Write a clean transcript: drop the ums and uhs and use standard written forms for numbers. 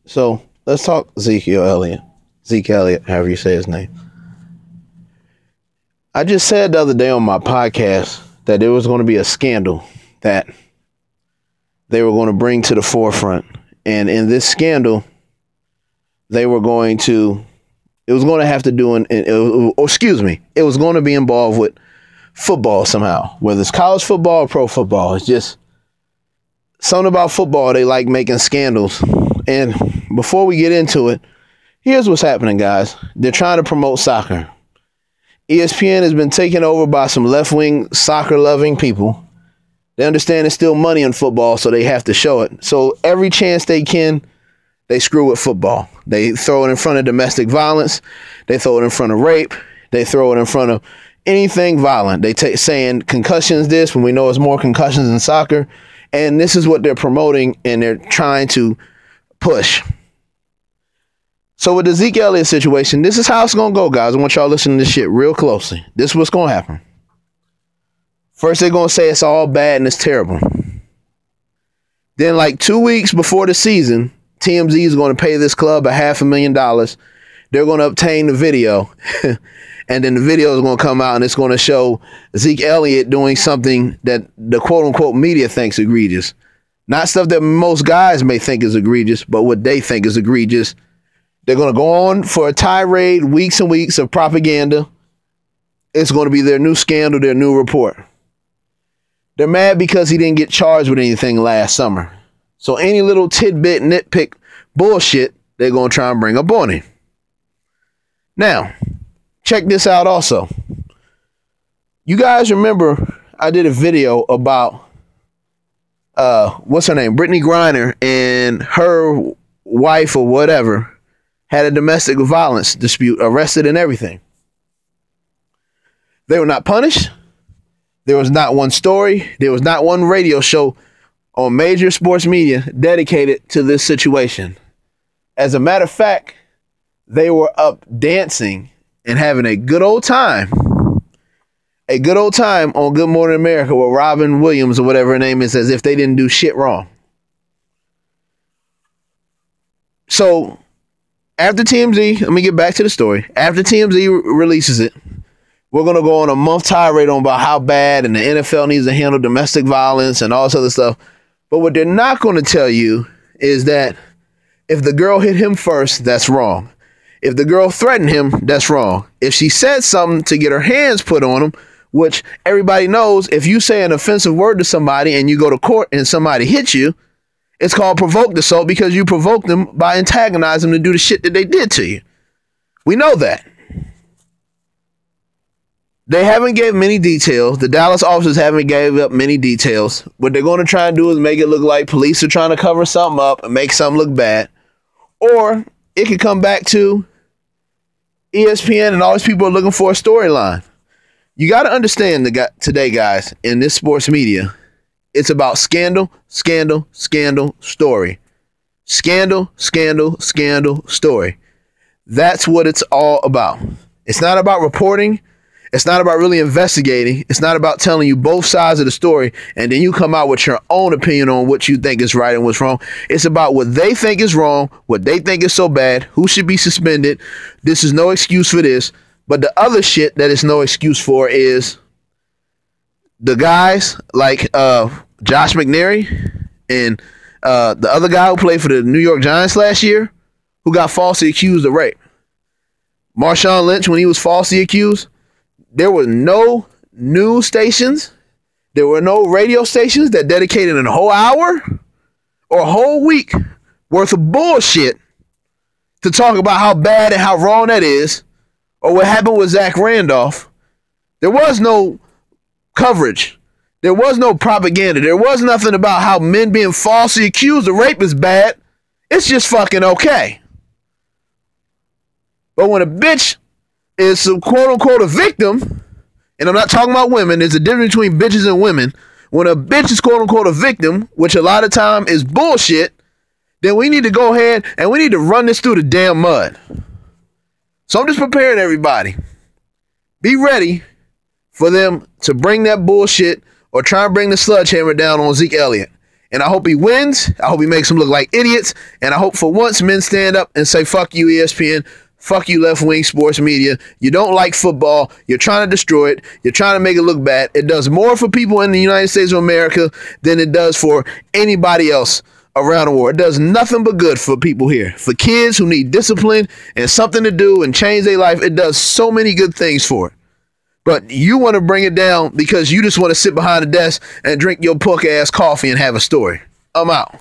So let's talk Ezekiel Elliott. Zeke Elliott, however you say his name. I just said the other day on my podcast that there was going to be a scandal that they were going to bring to the forefront. And in this scandal, they were going to, it was going to have to do, it was going to be involved with football somehow, whether it's college football or pro football. It's just something about football. They like making scandals. And before we get into it, here's what's happening, guys. They're trying to promote soccer. ESPN has been taken over by some left-wing soccer-loving people. They understand there's still money in football, so they have to show it. So every chance they can, they screw with football. They throw it in front of domestic violence. They throw it in front of rape. They throw it in front of anything violent. They saying concussions this when we know it's more concussions in soccer. And this is what they're promoting and they're trying to push. So with the Zeke Elliott situation, this is how it's going to go, guys. I want y'all listening to this shit real closely. This is what's going to happen. First, they're going to say it's all bad and it's terrible. Then, like 2 weeks before the season, TMZ is going to pay this club $500,000. They're going to obtain the video. And then the video is going to come out and it's going to show Zeke Elliott doing something that the quote-unquote media thinks egregious. Not stuff that most guys may think is egregious, but what they think is egregious. They're going to go on for a tirade, weeks and weeks of propaganda. It's going to be their new scandal, their new report. They're mad because he didn't get charged with anything last summer. So any little tidbit, nitpick bullshit, they're going to try and bring up on him. Now, check this out also. You guys remember I did a video about, what's her name? Brittany Griner and her wife or whatever had a domestic violence dispute, arrested and everything. They were not punished. There was not one story. There was not one radio show on major sports media dedicated to this situation. As a matter of fact, they were up dancing and having a good old time. A good old time on Good Morning America with Robin Williams or whatever her name is, as if they didn't do shit wrong. So after TMZ, let me get back to the story. After TMZ releases it, we're going to go on a month tirade on about how bad and the NFL needs to handle domestic violence and all this other stuff. But what they're not going to tell you is that if the girl hit him first, that's wrong. If the girl threatened him, that's wrong. If she said something to get her hands put on him, which everybody knows, if you say an offensive word to somebody and you go to court and somebody hits you, it's called provoked assault because you provoked them by antagonizing them to do the shit that they did to you. We know that. They haven't gave many details. The Dallas officers haven't gave up many details. What they're going to try and do is make it look like police are trying to cover something up and make something look bad. Or it could come back to ESPN and all these people are looking for a storyline. You got to understand today, guys, in this sports media, it's about scandal, scandal, scandal, story. Scandal, scandal, scandal, story. That's what it's all about. It's not about reporting. It's not about really investigating. It's not about telling you both sides of the story and then you come out with your own opinion on what you think is right and what's wrong. It's about what they think is wrong, what they think is so bad, who should be suspended. This is no excuse for this. But the other shit that is no excuse for is the guys like Josh McNary and the other guy who played for the New York Giants last year who got falsely accused of rape. Marshawn Lynch, when he was falsely accused, there were no news stations. There were no radio stations that dedicated a whole hour or a whole week worth of bullshit to talk about how bad and how wrong that is, or what happened with Zach Randolph. There was no coverage. There was no propaganda. There was nothing about how men being falsely accused of rape is bad. It's just fucking okay. But when a bitch is some quote-unquote a victim, and I'm not talking about women, there's a difference between bitches and women. When a bitch is quote-unquote a victim, which a lot of time is bullshit, then we need to go ahead and we need to run this through the damn mud. So I'm just preparing everybody. Be ready for them to bring that bullshit or try and bring the sledgehammer down on Zeke Elliott. And I hope he wins. I hope he makes them look like idiots. And I hope for once men stand up and say, fuck you, ESPN. Fuck you, left-wing sports media. You don't like football. You're trying to destroy it. You're trying to make it look bad. It does more for people in the United States of America than it does for anybody else around the world. It does nothing but good for people here. For kids who need discipline and something to do and change their life, it does so many good things for it. But you want to bring it down because you just want to sit behind a desk and drink your punk ass coffee and have a story. I'm out.